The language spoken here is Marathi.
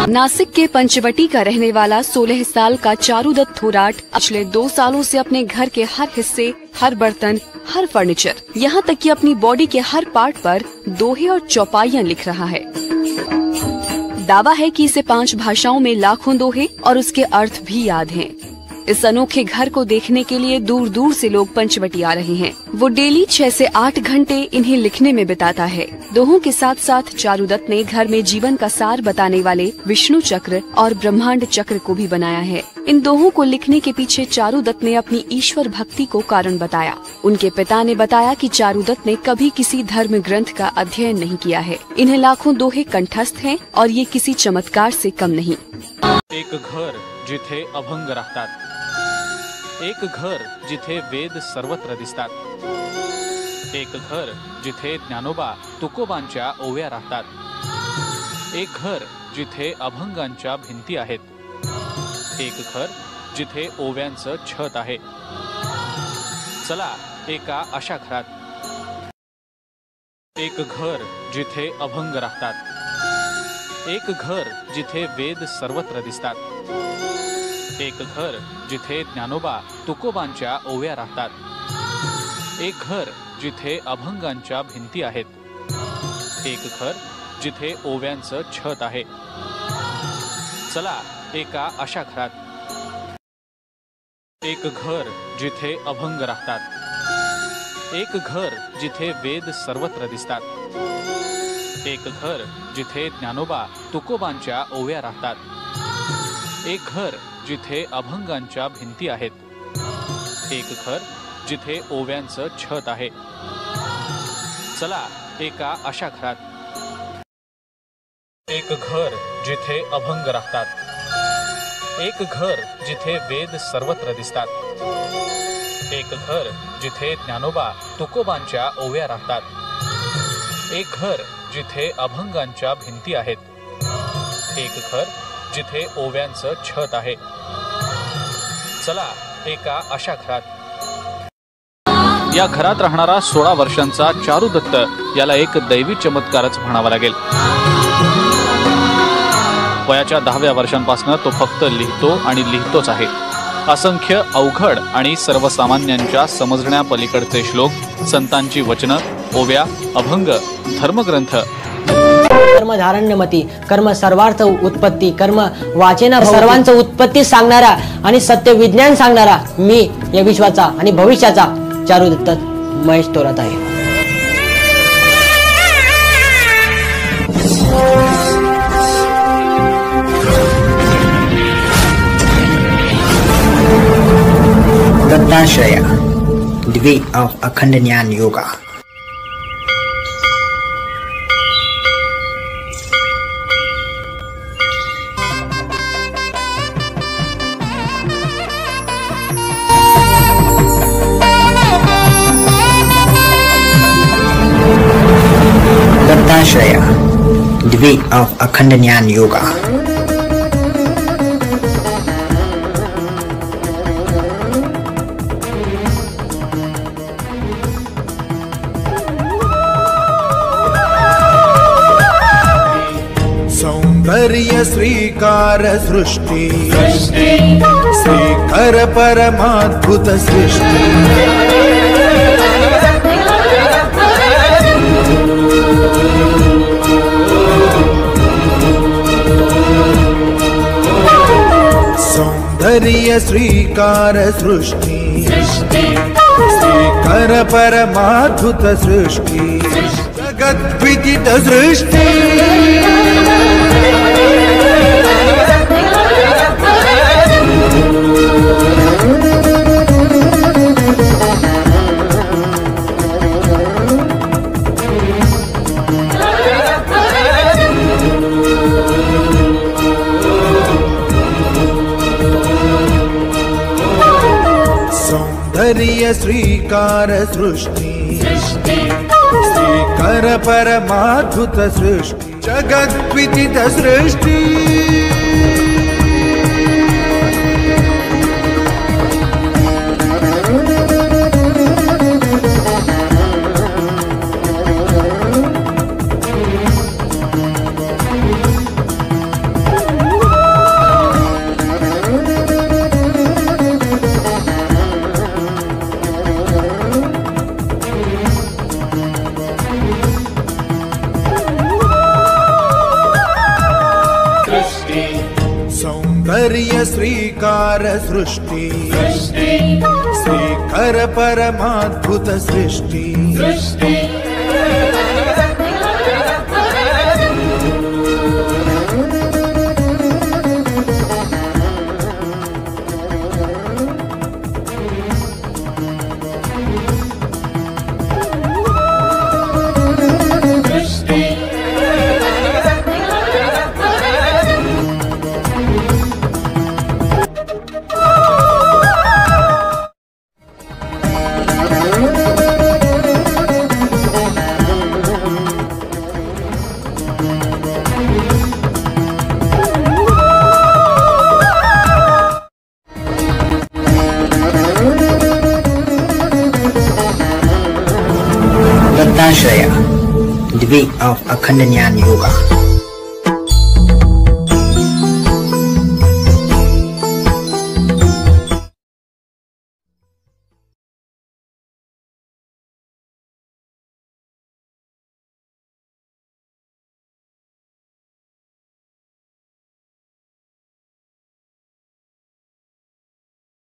नासिक के पंचवटी का रहने वाला 16 साल का चारुदत्त थोराट पिछले 2 सालों से अपने घर के हर हिस्से, हर बर्तन, हर फर्नीचर, यहाँ तक कि अपनी बॉडी के हर पार्ट पर दोहे और चौपाइयाँ लिख रहा है। दावा है कि इसे 5 भाषाओं में लाखों दोहे और उसके अर्थ भी याद हैं। इस अनोखे घर को देखने के लिए दूर दूर से लोग पंचवटी आ रहे हैं। वो डेली 6 से 8 घंटे इन्हें लिखने में बिताता है। दोहों के साथ साथ चारुदत्त ने घर में जीवन का सार बताने वाले विष्णु चक्र और ब्रह्मांड चक्र को भी बनाया है। इन दोहों को लिखने के पीछे चारुदत्त ने अपनी ईश्वर भक्ति को कारण बताया। उनके पिता ने बताया कि चारुदत्त ने कभी किसी धर्म ग्रंथ का अध्ययन नहीं किया है। इन्हें लाखों दोहे कंठस्थ हैं और ये किसी चमत्कार से कम नहीं। एक घर जिथे अभंग राहतात, एक घर जिथे वेद सर्वत्र दिसतात, एक घर जिथे ज्ञानोबा तुकोबांच्या ओव्या राहतात, एक घर जिथे अभंगांच्या भिंती आहेत, एक घर जिथे ओव्यांचं छत आहे। चला एका अशा घरात। एक घर जिथे अभंग राहतात, एक घर जिथे वेद सर्वत्र दिसतात, एक घर जिथे ज्ञानोबा तुकोबांच्या ओव्या राहतात, एक घर जिथे अभंगांच्या भिंती आहेत, एक घर जिथे ओव्यांचं छत आहे। चला एका अशा घरात। एक घर जिथे अभंग राहतात, एक घर जिथे वेद सर्वत्र दिसतात, एक घर जिथे ज्ञानोबा तुकोबांच्या ओव्या राहतात, एक घर जिथे अभंगांच्या भिंती आहेत, एक घर जिथे ओव्यांचं छत आहे। चला एका अशा घरात। एक घर जिथे अभंग राहतात, एक घर जिथे वेद सर्वत्र दिसतात, एक घर जिथे ज्ञानोबा तुकोबांच्या ओव्या राहतात, एक घर जिथे अभंगांच्या भिंती आहेत, एक घर जिथे ओव्यांचं छत आहे। चला एका अशा घरात। या घरात राहणारा 16 वर्षांचा चारुदत्त याला एक दैवी चमत्कारच म्हणावा लागेल। वयाच्या 10व्या वर्षांपासून तो फक्त लिहितो आणि लिहितोच आहे। असंख्य अवघड आणि सर्वसामान्यांच्या समजण्या पलीकडचे श्लोक, संतांची वचनं, ओव्या, अभंग, धर्मग्रंथ, कर्म धारण्यमती, कर्म सर्वार्थ उत्पत्ती, कर्म वाचेना सर्वांचं उत्पत्ती सांगणारा आणि सत्य विज्ञान सांगणारा मी या विश्वाचा आणि भविष्याचा चारुदत्त महेश थोरात आहे। दत्ताश्रय, the way of अखंड ज्ञान योगा। दत्ताश्रय, the way of अखंड ज्ञान योगा। सौंदर्य श्रीकार सृष्टि, श्रीकर परमाद्भुत सृष्टि, सौंदर्य श्रीकार सृष्टि, श्रीकर परमाद्भुत सृष्टि, जगत विदित सृष्टि, सौंदर्य श्रीकार सृष्टि, श्रीकर परमाद्भुत सृष्टि, जगत विदित सृष्टि। श्रीकार सृष्टि श्रीकर परमाद्भुत सृष्टि Dattatraya, the way of Akhanda Jnana Yoga.